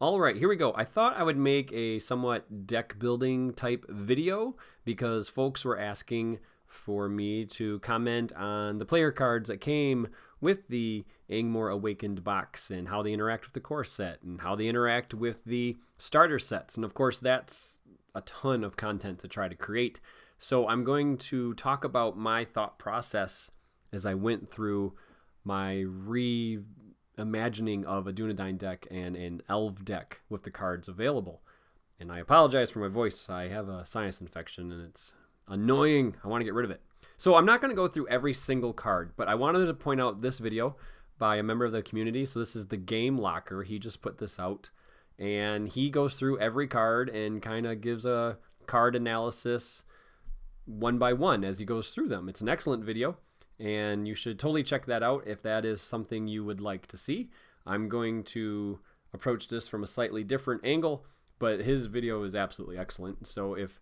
All right, here we go. I thought I would make a somewhat deck building type video because folks were asking for me to comment on the player cards that came with the Angmar Awakened box and how they interact with the core set and how they interact with the starter sets. And of course, that's a ton of content to try to create. So I'm going to talk about my thought process as I went through my reimagining of a Dunedain deck and an Elf deck with the cards available. And I apologize for my voice. I have a sinus infection and it's annoying. I want to get rid of it. So I'm not going to go through every single card, but I wanted to point out this video by a member of the community. So this is the Game Locker. He just put this out and he goes through every card and kind of gives a card analysis one by one as he goes through them. It's an excellent video and you should totally check that out if that is something you would like to see. I'm going to approach this from a slightly different angle, but his video is absolutely excellent. So if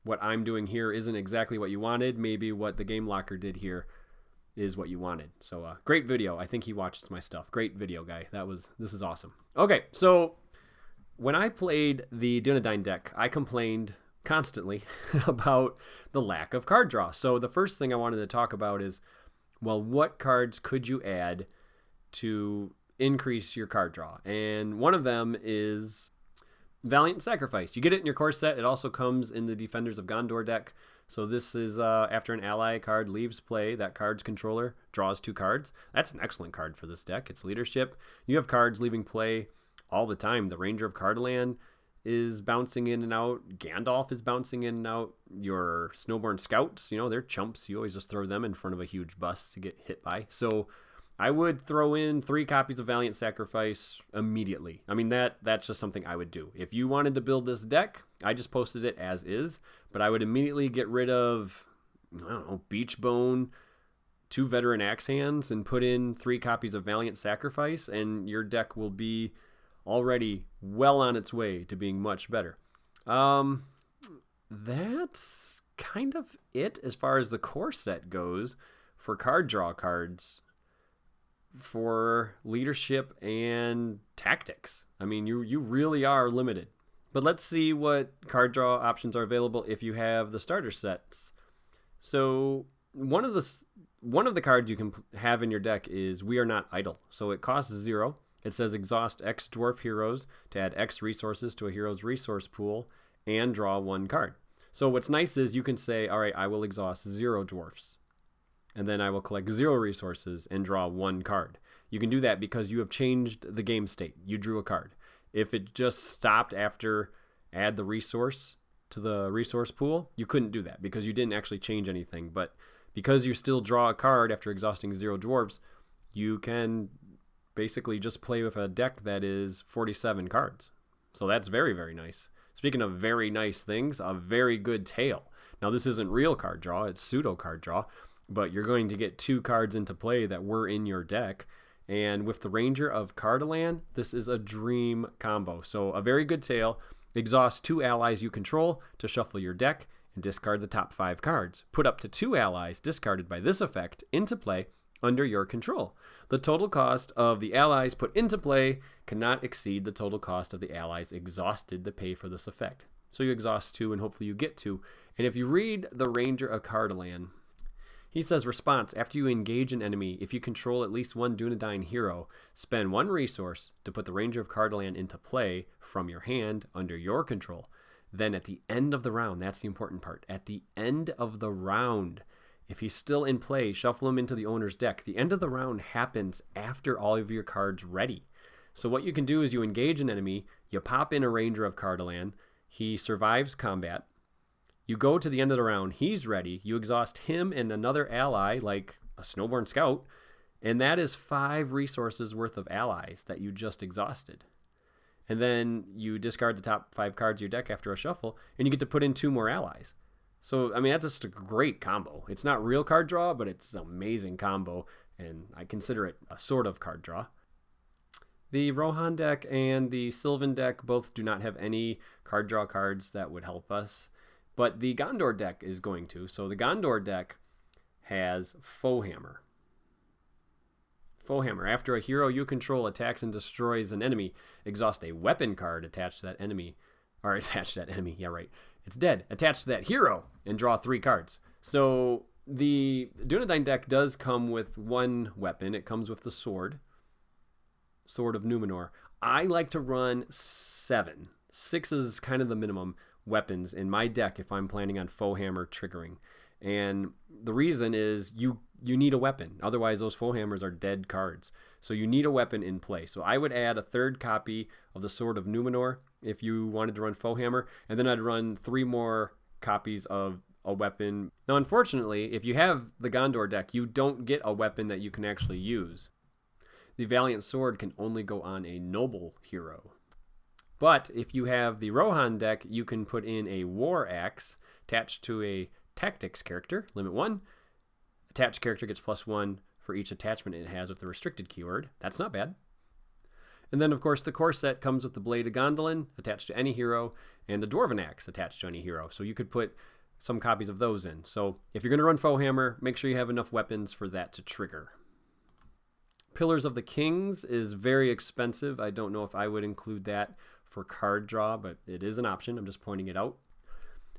what I'm doing here isn't exactly what you wanted, maybe what the Game Locker did here is what you wanted. So great video. I think he watches my stuff. Great video, guy. This is awesome. Okay, so when I played the Dunedain deck, I complained constantly about the lack of card draw. So the first thing I wanted to talk about is, well, what cards could you add to increase your card draw? And one of them is Valiant Sacrifice. You get it in your core set. It also comes in the Defenders of Gondor deck. So this is after an ally card leaves play, that card's controller draws 2 cards. That's an excellent card for this deck. It's leadership. You have cards leaving play all the time. The Ranger of Cardolan is bouncing in and out. Gandalf is bouncing in and out. Your Snowborn Scouts, they're chumps. You always just throw them in front of a huge bus to get hit by. So I would throw in 3 copies of Valiant Sacrifice immediately. I mean, that's just something I would do. If you wanted to build this deck, I just posted it as is, but I would immediately get rid of, Beachbone, 2 Veteran Axe Hands, and put in 3 copies of Valiant Sacrifice, and your deck will be already well on its way to being much better. That's kind of it as far as the core set goes for card draw cards for leadership and tactics. I mean, you really are limited. But let's see what card draw options are available if you have the starter sets. So one of the cards you can have in your deck is We Are Not Idle. So it costs 0. It says exhaust X dwarf heroes to add X resources to a hero's resource pool and draw 1 card. So what's nice is you can say, all right, I will exhaust 0 dwarfs. And then I will collect 0 resources and draw 1 card. You can do that because you have changed the game state. You drew a card. If it just stopped after add the resource to the resource pool, you couldn't do that because you didn't actually change anything. But because you still draw a card after exhausting 0 dwarves, you can basically just play with a deck that is 47 cards. So that's very, very nice. Speaking of very nice things, a very good tail. Now this isn't real card draw, it's pseudo card draw, but you're going to get 2 cards into play that were in your deck. And with the Ranger of Cardolan, this is a dream combo. So a very good tail. Exhaust 2 allies you control to shuffle your deck and discard the top 5 cards. Put up to 2 allies discarded by this effect into play under your control. The total cost of the allies put into play cannot exceed the total cost of the allies exhausted to pay for this effect. So you exhaust 2 and hopefully you get 2. And if you read the Ranger of Cardolan, he says, response, after you engage an enemy, if you control at least 1 Dunedain hero, spend 1 resource to put the Ranger of Cardolan into play from your hand under your control. Then at the end of the round, that's the important part, at the end of the round, if he's still in play, shuffle him into the owner's deck. The end of the round happens after all of your cards ready. So what you can do is you engage an enemy, you pop in a Ranger of Cardolan, he survives combat, you go to the end of the round, he's ready, you exhaust him and another ally like a Snowborn Scout, and that is 5 resources worth of allies that you just exhausted. And then you discard the top 5 cards of your deck after a shuffle, and you get to put in 2 more allies. So, I mean, that's just a great combo. It's not real card draw, but it's an amazing combo, and I consider it a sort of card draw. The Rohan deck and the Sylvan deck both do not have any card draw cards that would help us, but the Gondor deck is going to. So the Gondor deck has Foehammer. Foehammer. After a hero you control attacks and destroys an enemy, exhaust a weapon card attached to that enemy. Or attached to that enemy, yeah, right. It's dead. Attached to that hero and draw 3 cards. So the Dunedain deck does come with 1 weapon. It comes with the Sword of Numenor. I like to run 7. 6 is kind of the minimum weapons in my deck if I'm planning on Foehammer triggering. And the reason is you need a weapon. Otherwise, those Foehammers are dead cards. So you need a weapon in play. So I would add a 3rd copy of the Sword of Numenor if you wanted to run Foehammer. And then I'd run 3 more copies of a weapon. Now, unfortunately, if you have the Gondor deck, you don't get a weapon that you can actually use. The Valiant Sword can only go on a noble hero. But if you have the Rohan deck, you can put in a War Axe attached to a Tactics character, limit 1. Attached character gets +1 for each attachment it has with the restricted keyword. That's not bad. And then, of course, the core set comes with the Blade of Gondolin attached to any hero and the Dwarven Axe attached to any hero. So you could put some copies of those in. So if you're going to run Foehammer, make sure you have enough weapons for that to trigger. Pillars of the Kings is very expensive. I don't know if I would include that for card draw, but it is an option. I'm just pointing it out.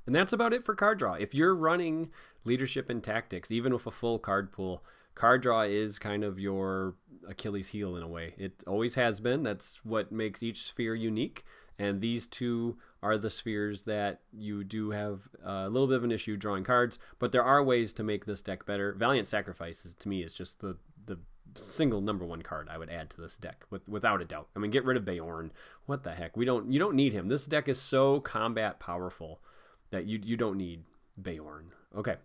And that's about it for card draw. If you're running leadership and tactics, even with a full card pool, card draw is kind of your Achilles heel in a way. It always has been. That's what makes each sphere unique. And these 2 are the spheres that you do have a little bit of an issue drawing cards, but there are ways to make this deck better. Valiant Sacrifice, to me, is just the single #1 card I would add to this deck without a doubt. I mean, get rid of Beorn. What the heck? You don't need him. This deck is so combat powerful that you don't need Beorn. Okay.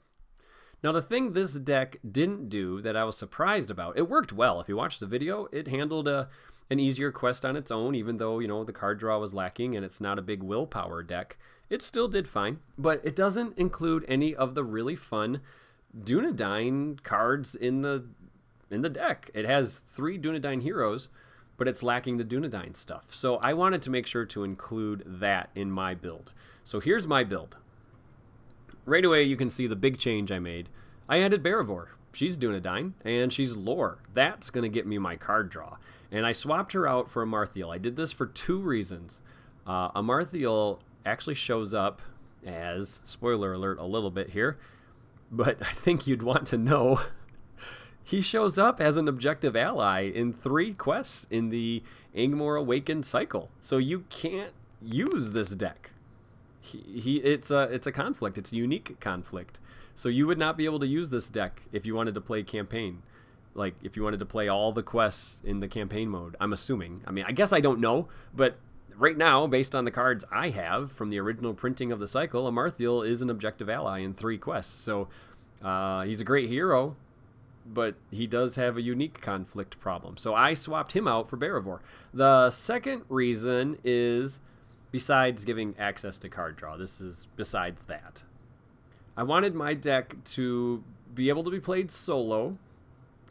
Now, the thing this deck didn't do that I was surprised about, it worked well. If you watch the video, it handled an easier quest on its own, even though, the card draw was lacking and it's not a big willpower deck. It still did fine, but it doesn't include any of the really fun Dunedain cards in the deck. It has 3 Dunedain heroes, but it's lacking the Dunedain stuff. So I wanted to make sure to include that in my build. So here's my build. Right away, you can see the big change I made. I added Barivor. She's Dunedain, and she's lore. That's going to get me my card draw. And I swapped her out for Amarthiel. I did this for 2 reasons. Amarthiel actually shows up as, spoiler alert a little bit here, but I think you'd want to know, he shows up as an objective ally in 3 quests in the Angmar Awakened cycle. So you can't use this deck. It's a conflict. It's a unique conflict. So you would not be able to use this deck if you wanted to play campaign. Like, if you wanted to play all the quests in the campaign mode, I'm assuming. I mean, I guess I don't know, but right now, based on the cards I have from the original printing of the cycle, Amarthiel is an objective ally in 3 quests. So he's a great hero, but he does have a unique conflict problem. So I swapped him out for Barivor. The second reason is, besides giving access to card draw, this is besides that, I wanted my deck to be able to be played solo.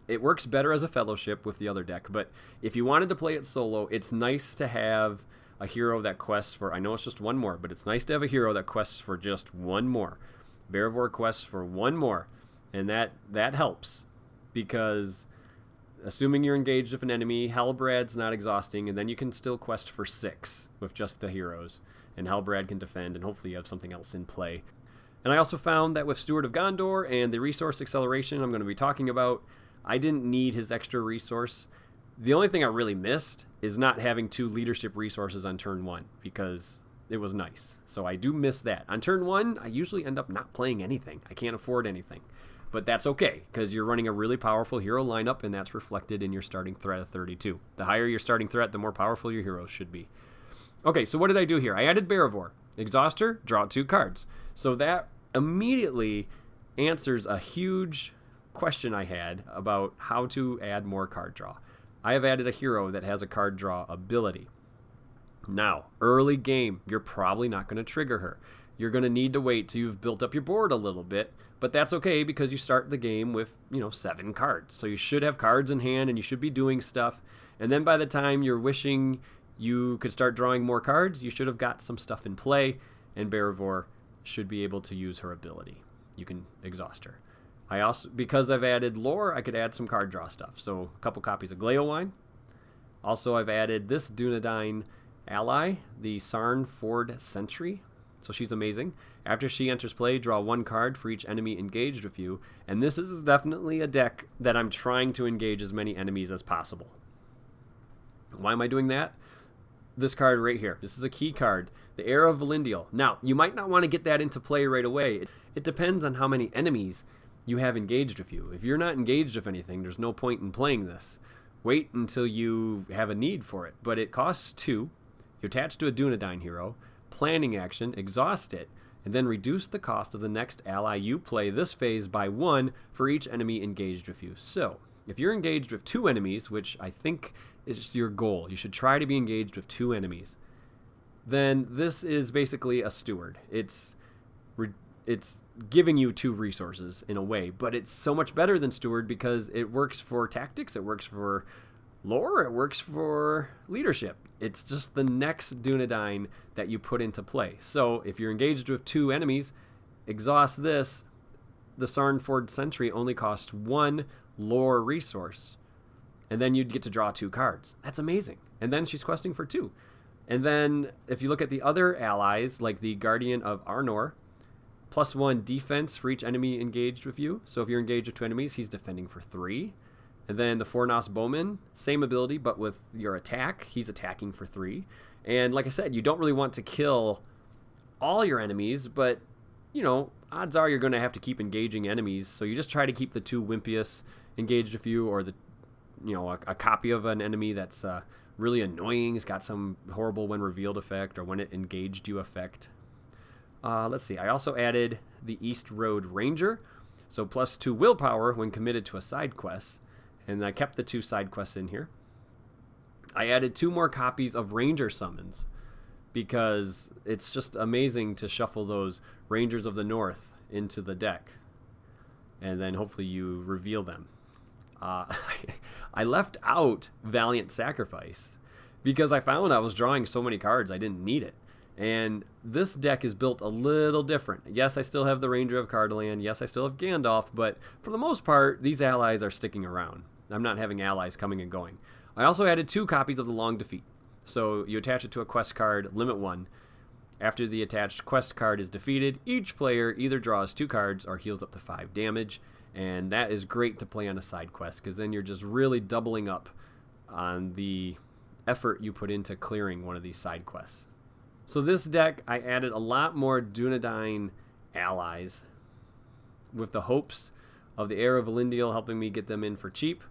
It works better as a fellowship with the other deck, but if you wanted to play it solo, it's nice to have a hero that quests for, I know it's just 1 more, but it's nice to have a hero that quests for just 1 more. Barivor quests for 1 more, and that helps, because assuming you're engaged with an enemy, Halbrad's not exhausting, and then you can still quest for 6 with just the heroes, and Halbrad can defend, and hopefully you have something else in play. And I also found that with Steward of Gondor and the resource acceleration I'm going to be talking about, I didn't need his extra resource. The only thing I really missed is not having 2 leadership resources on turn 1, because it was nice. So I do miss that. On turn 1, I usually end up not playing anything. I can't afford anything. But that's okay, because you're running a really powerful hero lineup, and that's reflected in your starting threat of 32. The higher your starting threat, the more powerful your heroes should be. Okay, so what did I do here? I added Barivor. Exhauster, draw 2 cards. So that immediately answers a huge question I had about how to add more card draw. I have added a hero that has a card draw ability. Now, early game, you're probably not going to trigger her. You're going to need to wait till you've built up your board a little bit, but that's okay because you start the game with, 7 cards. So you should have cards in hand and you should be doing stuff. And then by the time you're wishing you could start drawing more cards, you should have got some stuff in play, and Barivor should be able to use her ability. You can exhaust her. I also, because I've added lore, I could add some card draw stuff. So a couple copies of Gleowine. Also, I've added this Dunedain ally, the Sarn Ford Sentry. So she's amazing. After she enters play, draw 1 card for each enemy engaged with you. And this is definitely a deck that I'm trying to engage as many enemies as possible. Why am I doing that? This card right here. This is a key card, the Heir of Lindeal. Now, you might not want to get that into play right away. It depends on how many enemies you have engaged with you. If you're not engaged with anything, there's no point in playing this. Wait until you have a need for it. But it costs 2. You're attached to a Dunedain hero. Planning action, exhaust it, and then reduce the cost of the next ally you play this phase by 1 for each enemy engaged with you. So, if you're engaged with 2 enemies, which I think is your goal, you should try to be engaged with 2 enemies, then this is basically a steward. It's giving you 2 resources in a way, but it's so much better than steward because it works for tactics, it works for lore, it works for leadership. It's just the next Dunedain that you put into play. So if you're engaged with 2 enemies, exhaust this. The Sarnford Sentry only costs 1 lore resource. And then you'd get to draw 2 cards. That's amazing. And then she's questing for 2. And then if you look at the other allies, like the Guardian of Arnor, +1 defense for each enemy engaged with you. So if you're engaged with 2 enemies, he's defending for 3. And then the Fornos Bowman, same ability, but with your attack, he's attacking for 3. And like I said, you don't really want to kill all your enemies, but, you know, odds are you're going to have to keep engaging enemies. So you just try to keep the 2 Wimpius engaged with you, or a copy of an enemy that's really annoying. It's got some horrible when revealed effect or when it engaged you effect. Let's see. I also added the East Road Ranger. So +2 willpower when committed to a side quest. And I kept the 2 side quests in here. I added 2 more copies of Ranger Summons because it's just amazing to shuffle those Rangers of the North into the deck. And then hopefully you reveal them. I left out Valiant Sacrifice because I found I was drawing so many cards I didn't need it. And this deck is built a little different. Yes, I still have the Ranger of Cardaland. Yes, I still have Gandalf. But for the most part, these allies are sticking around. I'm not having allies coming and going. I also added 2 copies of the Long Defeat. So you attach it to a quest card, limit 1. After the attached quest card is defeated, each player either draws 2 cards or heals up to 5 damage. And that is great to play on a side quest because then you're just really doubling up on the effort you put into clearing one of these side quests. So this deck, I added a lot more Dunedain allies with the hopes of the Heir of Lindeal helping me get them in for cheap.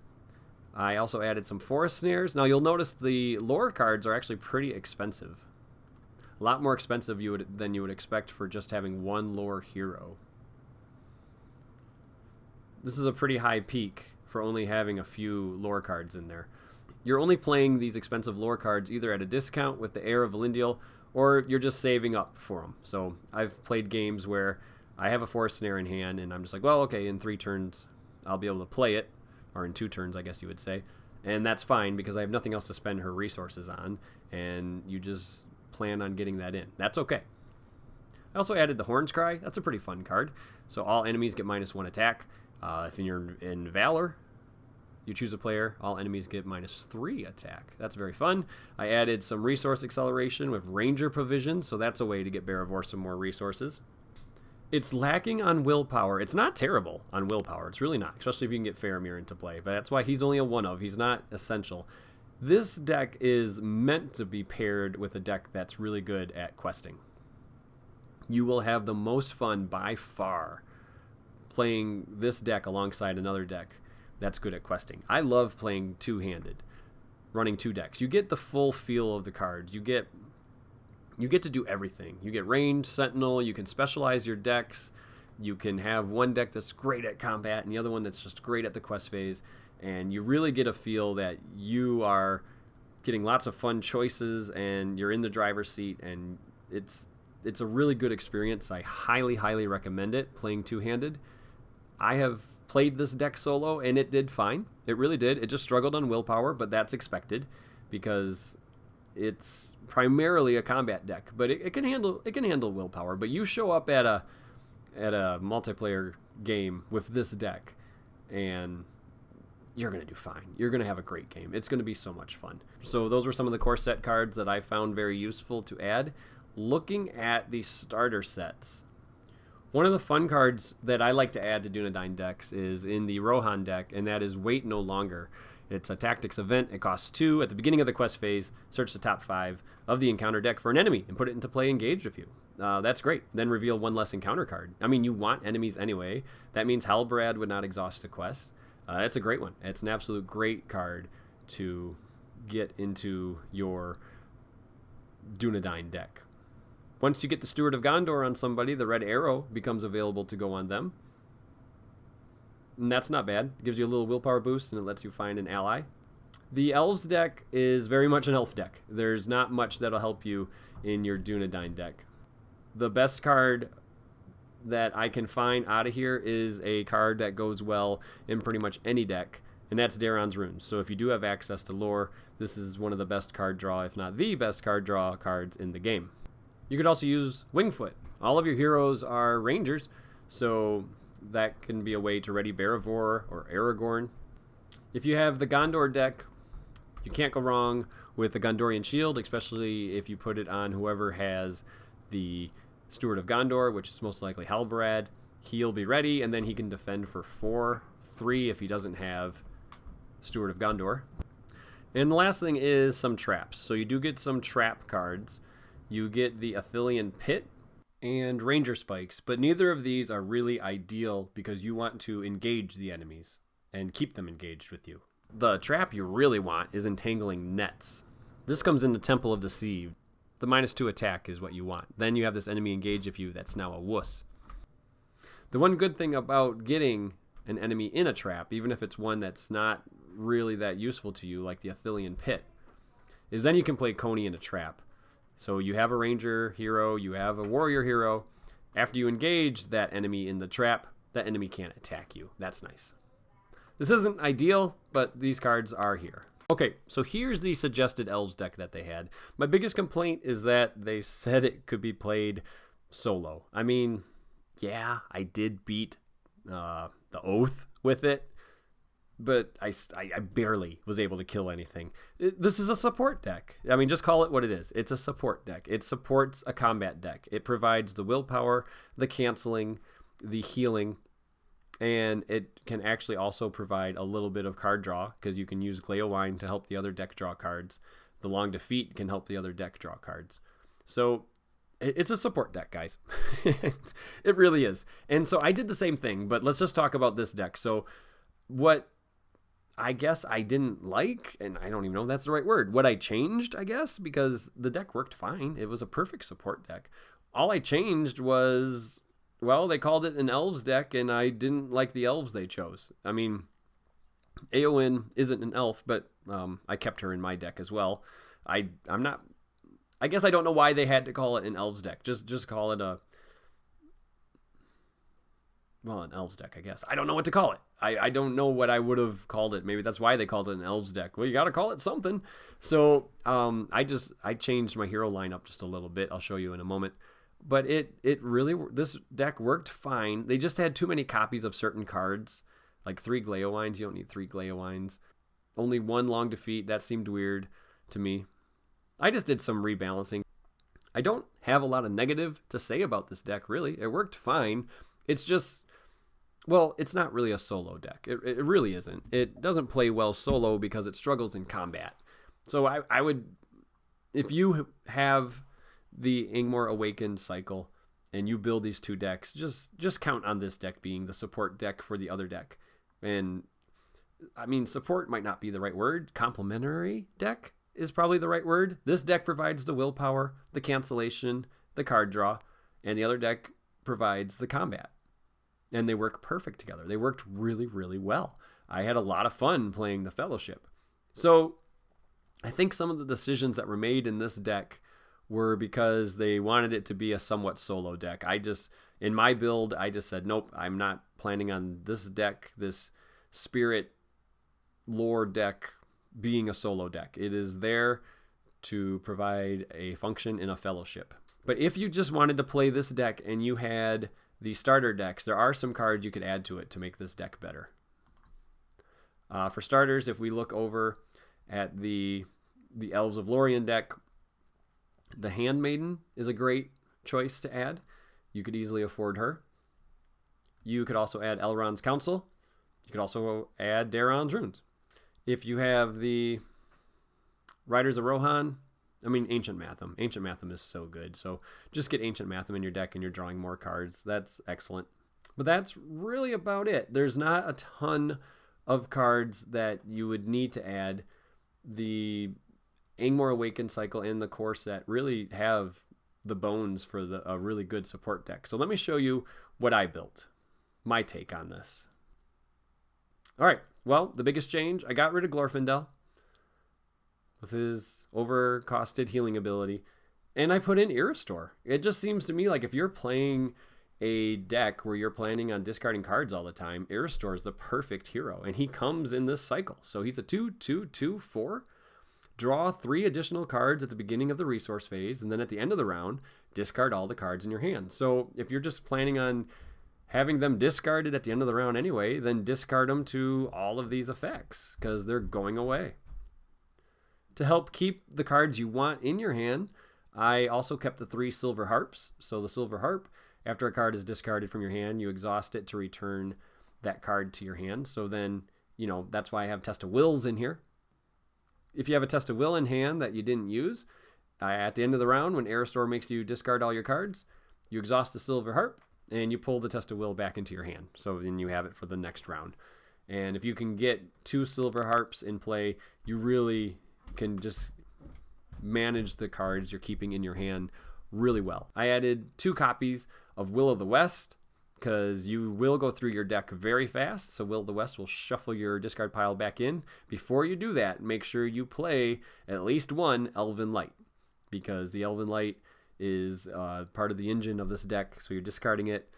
I also added some Forest Snares. Now you'll notice the lore cards are actually pretty expensive. A lot more expensive than you would expect for just having 1 lore hero. This is a pretty high peak for only having a few lore cards in there. You're only playing these expensive lore cards either at a discount with the Heir of Lindeal, or you're just saving up for them. So I've played games where I have a Forest Snare in hand, and I'm just like, well, okay, in 3 turns I'll be able to play it, or in 2 turns, I guess you would say. And that's fine because I have nothing else to spend her resources on, and you just plan on getting that in. That's okay. I also added the Horn's Cry. That's a pretty fun card. So all enemies get -1 attack. If you're in Valor, you choose a player, all enemies get -3 attack. That's very fun. I added some resource acceleration with Ranger Provision, so that's a way to get Barivore some more resources. It's lacking on willpower. It's not terrible on willpower. It's really not, especially if you can get Faramir into play. But that's why he's only a 1 of. He's not essential. This deck is meant to be paired with a deck that's really good at questing. You will have the most fun by far playing this deck alongside another deck that's good at questing. I love playing 2-handed, running 2 decks. You get the full feel of the cards. You get to do everything. You get ranged, sentinel, you can specialize your decks. You can have one deck that's great at combat and the other one that's just great at the quest phase. And you really get a feel that you are getting lots of fun choices and you're in the driver's seat, and it's a really good experience. I highly, highly recommend it, playing 2-handed. I have played this deck solo and it did fine. It really did. It just struggled on willpower, but that's expected because it's primarily a combat deck. But it can handle willpower. But you show up at at a multiplayer game with this deck, and you're going to do fine. You're going to have a great game. It's going to be so much fun. So those were some of the core set cards that I found very useful to add. Looking at the starter sets, one of the fun cards that I like to add to Dunedain decks is in the Rohan deck, and that is Wait No Longer. It's a tactics event. It costs 2. At the beginning of the quest phase, search the top 5 of the encounter deck for an enemy and put it into play engaged with you. That's great. Then reveal 1 less encounter card. I mean, you want enemies anyway. That means Halbrad would not exhaust the quest. It's a great one. It's an absolute great card to get into your Dunedain deck. Once you get the Steward of Gondor on somebody, the red arrow becomes available to go on them. And that's not bad. It gives you a little willpower boost, and it lets you find an ally. The Elves deck is very much an elf deck. There's not much that'll help you in your Dunedain deck. The best card that I can find out of here is a card that goes well in pretty much any deck, and that's Daron's Runes. So if you do have access to lore, this is one of the best card draw, if not the best card draw cards in the game. You could also use Wingfoot. All of your heroes are rangers, so that can be a way to ready Barivor or Aragorn. If you have the Gondor deck, you can't go wrong with the Gondorian Shield, especially if you put it on whoever has the Steward of Gondor, which is most likely Halbrad. He'll be ready, and then he can defend for 4/3 if he doesn't have Steward of Gondor. And the last thing is some traps. So you do get some trap cards. You get the Athelian Pit and Ranger Spikes, but neither of these are really ideal because you want to engage the enemies and keep them engaged with you. The trap you really want is Entangling Nets. This comes in the Temple of Deceived. The -2 attack is what you want. Then you have this enemy engage with you that's now a wuss. The one good thing about getting an enemy in a trap, even if it's one that's not really that useful to you, like the Athelian Pit, is then you can play Coney in a trap. So you have a ranger hero, you have a warrior hero. After you engage that enemy in the trap, that enemy can't attack you. That's nice. This isn't ideal, but these cards are here. Okay, so here's the suggested Elves deck that they had. My biggest complaint is that they said it could be played solo. I mean, yeah, I did beat the Oath with it, but I barely was able to kill anything. This is a support deck. I mean, just call it what it is. It's a support deck. It supports a combat deck. It provides the willpower, the canceling, the healing, and it can actually also provide a little bit of card draw because you can use Gleowine to help the other deck draw cards. The Long Defeat can help the other deck draw cards. So it's a support deck, guys. It really is. And so I did the same thing, but let's just talk about this deck. So what I guess I didn't like, and I don't even know if that's the right word, what I changed, I guess, because the deck worked fine. It was a perfect support deck. All I changed was, well, they called it an Elves deck, and I didn't like the Elves they chose. I mean, Eowyn isn't an elf, but I kept her in my deck as well. I guess I don't know why they had to call it an Elves deck. Just call it an Elves deck, I guess. I don't know what to call it. I don't know what I would have called it. Maybe that's why they called it an Elves deck. Well, you got to call it something. So I changed my hero lineup just a little bit. I'll show you in a moment. But this deck worked fine. They just had too many copies of certain cards, like 3 Gleowines. You don't need 3 Gleowines. Only 1 Long Defeat. That seemed weird to me. I just did some rebalancing. I don't have a lot of negative to say about this deck, really. It worked fine. It's just, well, it's not really a solo deck. It really isn't. It doesn't play well solo because it struggles in combat. So I would, if you have the Angmar Awakened cycle and you build these 2 decks, just count on this deck being the support deck for the other deck. And I mean, support might not be the right word. Complementary deck is probably the right word. This deck provides the willpower, the cancellation, the card draw, and the other deck provides the combat. And they work perfect together. They worked really, really well. I had a lot of fun playing the Fellowship. So I think some of the decisions that were made in this deck were because they wanted it to be a somewhat solo deck. In my build, I just said, nope, I'm not planning on this deck, this spirit lore deck, being a solo deck. It is there to provide a function in a Fellowship. But if you just wanted to play this deck and you had the starter decks, there are some cards you could add to it to make this deck better. For starters, if we look over at the Elves of Lorien deck, the Handmaiden is a great choice to add. You could easily afford her. You could also add Elrond's Council. You could also add Daron's Runes. If you have the Riders of Rohan, Ancient Matham. Ancient Matham is so good. So just get Ancient Matham in your deck and you're drawing more cards. That's excellent. But that's really about it. There's not a ton of cards that you would need to add. The Angmar Awakened cycle and the core set really have the bones for a really good support deck. So let me show you what I built. My take on this. All right. Well, the biggest change, I got rid of Glorfindel with his overcosted healing ability, and I put in Iristor. It just seems to me like if you're playing a deck where you're planning on discarding cards all the time, Iristor is the perfect hero, and he comes in this cycle. So he's a 2/2/2/4. Draw 3 additional cards at the beginning of the resource phase, and then at the end of the round, discard all the cards in your hand. So if you're just planning on having them discarded at the end of the round anyway, then discard them to all of these effects because they're going away. To help keep the cards you want in your hand, I also kept the 3 Silver Harps. So the Silver Harp, after a card is discarded from your hand, you exhaust it to return that card to your hand. So then, that's why I have Test of Wills in here. If you have a Test of Will in hand that you didn't use, at the end of the round, when Iristor makes you discard all your cards, you exhaust the Silver Harp, and you pull the Test of Will back into your hand. So then you have it for the next round. And if you can get 2 Silver Harps in play, you really can just manage the cards you're keeping in your hand really well. I added 2 copies of Will of the West because you will go through your deck very fast. So Will of the West will shuffle your discard pile back in. Before you do that, make sure you play at least 1 Elven Light because the Elven Light is part of the engine of this deck. So you're discarding it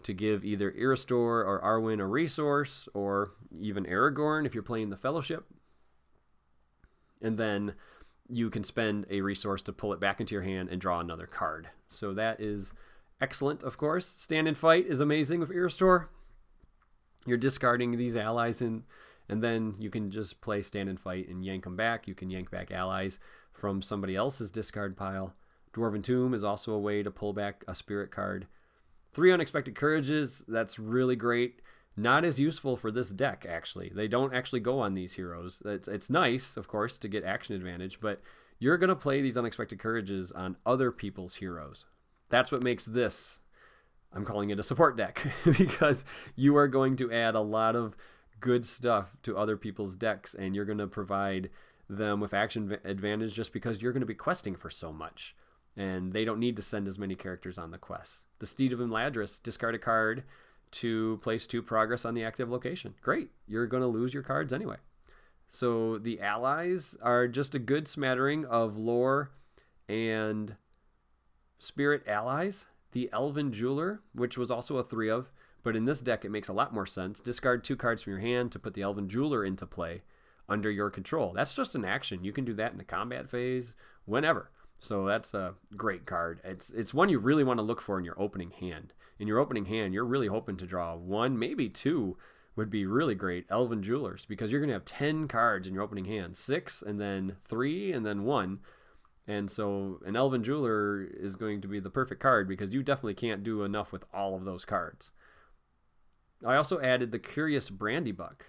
to give either Iristor or Arwen a resource, or even Aragorn if you're playing the Fellowship. And then you can spend a resource to pull it back into your hand and draw another card. So that is excellent, of course. Stand and Fight is amazing with Iristor. You're discarding these allies, and then you can just play Stand and Fight and yank them back. You can yank back allies from somebody else's discard pile. Dwarven Tomb is also a way to pull back a spirit card. 3 Unexpected Courages, that's really great. Not as useful for this deck, actually. They don't actually go on these heroes. It's nice, of course, to get action advantage, but you're going to play these Unexpected Courages on other people's heroes. That's what makes this, I'm calling it a support deck, because you are going to add a lot of good stuff to other people's decks, and you're going to provide them with action advantage just because you're going to be questing for so much, and they don't need to send as many characters on the quest. The Steed of Imladris, discard a card to place 2 progress on the active location. Great. You're going to lose your cards anyway. So the allies are just a good smattering of lore and spirit allies. The Elven Jeweler, which was also a 3 of, but in this deck it makes a lot more sense. Discard 2 cards from your hand to put the Elven Jeweler into play under your control. That's just an action. You can do that in the combat phase, whenever. So that's a great card. It's one you really want to look for in your opening hand. In your opening hand, you're really hoping to draw 1, maybe 2 would be really great Elven Jewelers, because you're going to have 10 cards in your opening hand, 6 and then 3 and then 1. And so an Elven Jeweler is going to be the perfect card because you definitely can't do enough with all of those cards. I also added the Curious Brandybuck.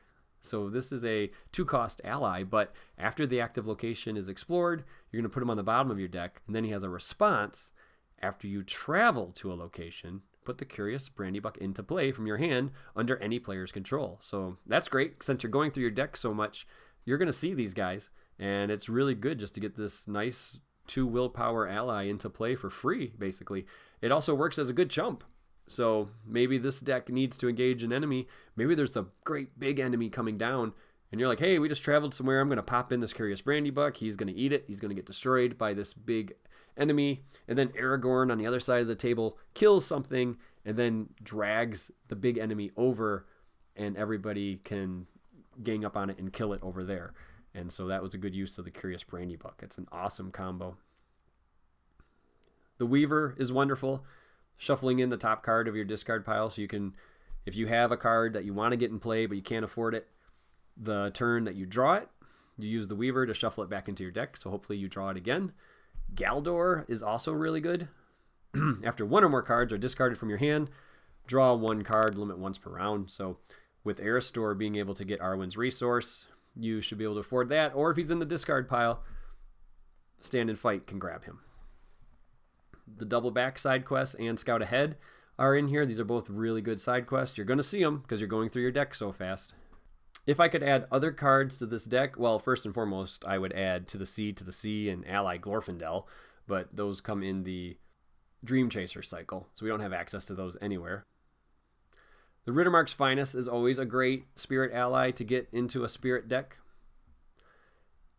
So this is a 2-cost ally, but after the active location is explored, you're going to put him on the bottom of your deck, and then he has a response. After you travel to a location, put the Curious Brandybuck into play from your hand under any player's control. So that's great. Since you're going through your deck so much, you're going to see these guys, and it's really good just to get this nice 2 willpower ally into play for free, basically. It also works as a good chump. So maybe this deck needs to engage an enemy. Maybe there's a great big enemy coming down, and you're like, hey, we just traveled somewhere. I'm going to pop in this Curious Brandybuck. He's going to eat it. He's going to get destroyed by this big enemy. And then Aragorn on the other side of the table kills something and then drags the big enemy over, and everybody can gang up on it and kill it over there. And so that was a good use of the Curious Brandybuck. It's an awesome combo. The Weaver is wonderful. shuffling in the top card of your discard pile, so you can, if you have a card that you want to get in play but you can't afford it, the turn that you draw it, you use the Weaver to shuffle it back into your deck, so hopefully you draw it again. Galdor is also really good. After one or more cards are discarded from your hand, draw one card, limit once per round. So with Aristor being able to get Arwen's resource, you should be able to afford that. Or if he's in the discard pile, Stand and Fight can grab him. The double back side quests and Scout Ahead are in here. These are both really good side quests. You're going to see them because you're going through your deck so fast. If I could add other cards to this deck, well, first and foremost, I would add To the Sea and Ally Glorfindel, but those come in the Dream Chaser cycle, so we don't have access to those anywhere. The Rittermark's Finest is always a great spirit ally to get into a spirit deck.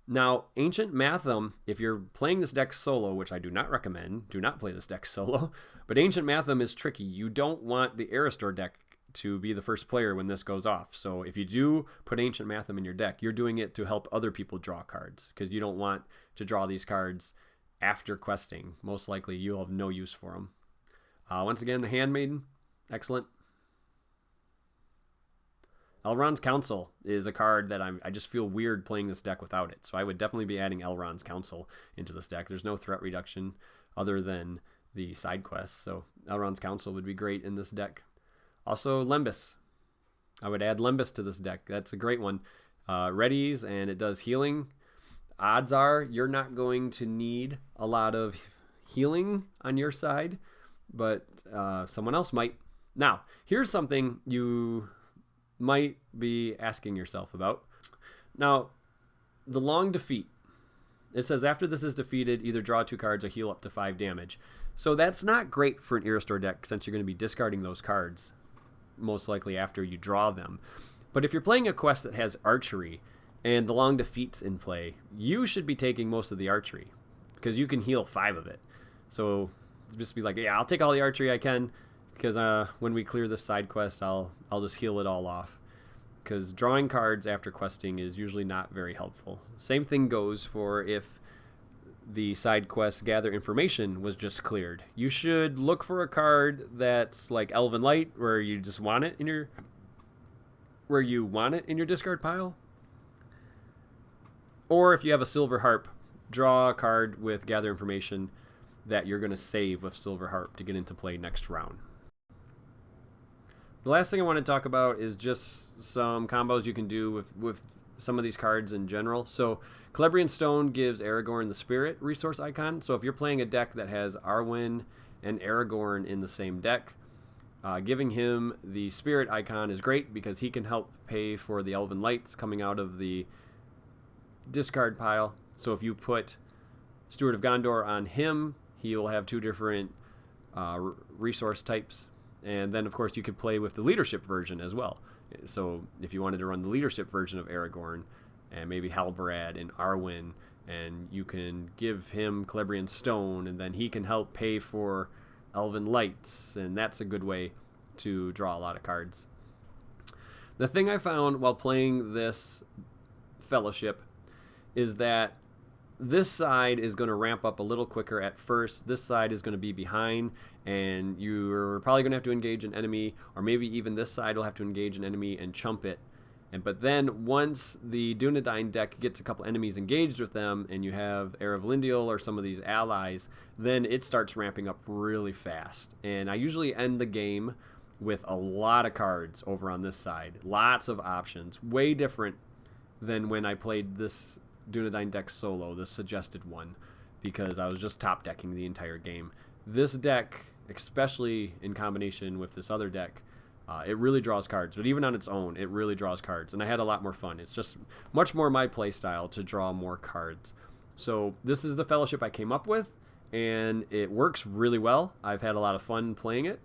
Now, Ancient Matham, if you're playing this deck solo, which I do not recommend, do not play this deck solo, but Ancient Matham is tricky. You don't want the Aristor deck to be the first player when this goes off. So if you do put Ancient Matham in your deck, you're doing it to help other people draw cards, because you don't want to draw these cards after questing. Most likely you'll have no use for them. Once again, the Handmaiden, excellent. Elrond's Council is a card that I just feel weird playing this deck without it. So I would definitely be adding Elrond's Council into this deck. There's no threat reduction other than the side quests. So Elrond's Council would be great in this deck. Also Lembas. I would add Lembas to this deck. That's a great one. Readies, and it does healing. Odds are you're not going to need a lot of healing on your side, but someone else might. Now, here's something you might be asking yourself about. Now, the Long Defeat. It says after this is defeated, either draw 2 cards or heal up to 5 damage. So that's not great for an Aristor deck, since you're going to be discarding those cards most likely after you draw them. But if you're playing a quest that has archery and the Long Defeat's in play, you should be taking most of the archery because you can heal 5 of it. So just be like, yeah, I'll take all the archery I can, because when we clear this side quest, I'll just heal it all off. Because drawing cards after questing is usually not very helpful. Same thing goes for if the side quest Gather Information was just cleared. You should look for a card that's like Elven Light, where you just want it in your discard pile. Or if you have a Silver Harp, draw a card with Gather Information that you're going to save with Silver Harp to get into play next round. The last thing I want to talk about is just some combos you can do with some of these cards in general. So Celebrian Stone gives Aragorn the Spirit resource icon. So if you're playing a deck that has Arwen and Aragorn in the same deck, giving him the Spirit icon is great because he can help pay for the Elven Lights coming out of the discard pile. So if you put Steward of Gondor on him, he will have 2 different resource types. And then, of course, you could play with the leadership version as well. So if you wanted to run the leadership version of Aragorn and maybe Halbarad and Arwen, and you can give him Celebrian Stone, and then he can help pay for Elven Lights, and that's a good way to draw a lot of cards. The thing I found while playing this Fellowship is that this side is going to ramp up a little quicker at first. This side is going to be behind, and you're probably going to have to engage an enemy, or maybe even this side will have to engage an enemy and chump it. But then once the Dunedain deck gets a couple enemies engaged with them, and you have Heir of Lindeal or some of these allies, then it starts ramping up really fast. And I usually end the game with a lot of cards over on this side. Lots of options. Way different than when I played this Dunedain deck solo, the suggested one, because I was just top decking the entire game. This deck, especially in combination with this other deck, it really draws cards, but even on its own, it really draws cards, and I had a lot more fun. It's just much more my play style to draw more cards. So this is the Fellowship I came up with, and it works really well. I've had a lot of fun playing it.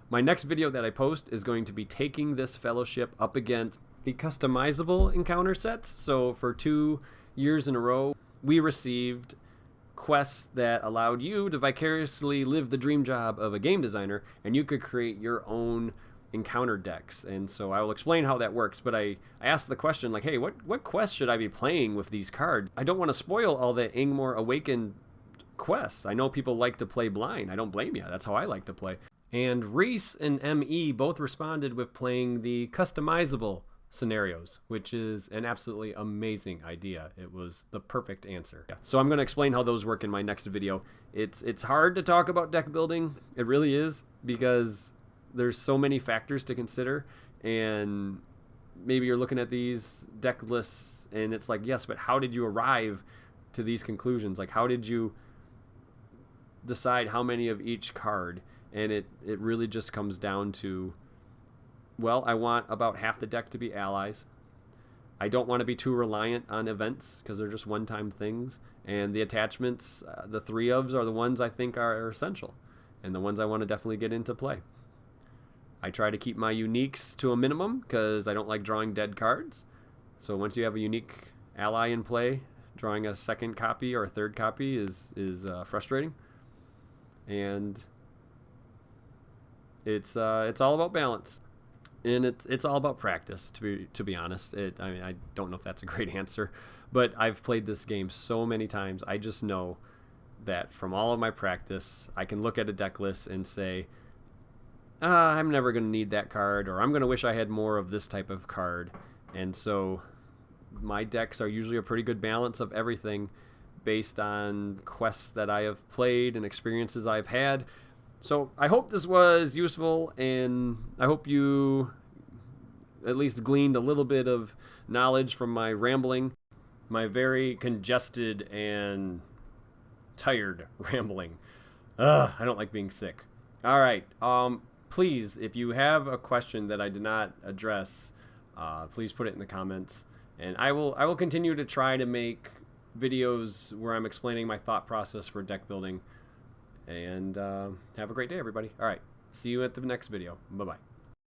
My next video that I post is going to be taking this Fellowship up against the customizable encounter sets. So for 2 years in a row, we received quests that allowed you to vicariously live the dream job of a game designer, and you could create your own encounter decks. And so I will explain how that works, but I asked the question, like, hey, what quest should I be playing with these cards? I don't want to spoil all the Angmar Awakened quests. I know people like to play blind. I don't blame you. That's how I like to play. And Reese and ME both responded with playing the customizable scenarios, which is an absolutely amazing idea. It was the perfect answer. So I'm going to explain how those work in my next video. It's hard to talk about deck building. It really is, because there's so many factors to consider, and maybe you're looking at these deck lists and it's like, yes, but how did you arrive to these conclusions? Like, how did you decide how many of each card? And it really just comes down to, well, I want about half the deck to be allies. I don't want to be too reliant on events because they're just one-time things. And the attachments, the 3 ofs are the ones I think are essential and the ones I want to definitely get into play. I try to keep my uniques to a minimum because I don't like drawing dead cards. So once you have a unique ally in play, drawing a second copy or a third copy is frustrating. And it's all about balance. And it's all about practice, to be honest. I mean, I don't know if that's a great answer, but I've played this game so many times. I just know that from all of my practice, I can look at a deck list and say, I'm never going to need that card, or I'm going to wish I had more of this type of card. And so my decks are usually a pretty good balance of everything based on quests that I have played and experiences I've had. So I hope this was useful, and I hope you at least gleaned a little bit of knowledge from my rambling, my very congested and tired rambling. I don't like being sick. All right. Please, if you have a question that I did not address, please put it in the comments, and I will continue to try to make videos where I'm explaining my thought process for deck building. And have a great day, everybody. All right. See you at the next video. Bye-bye.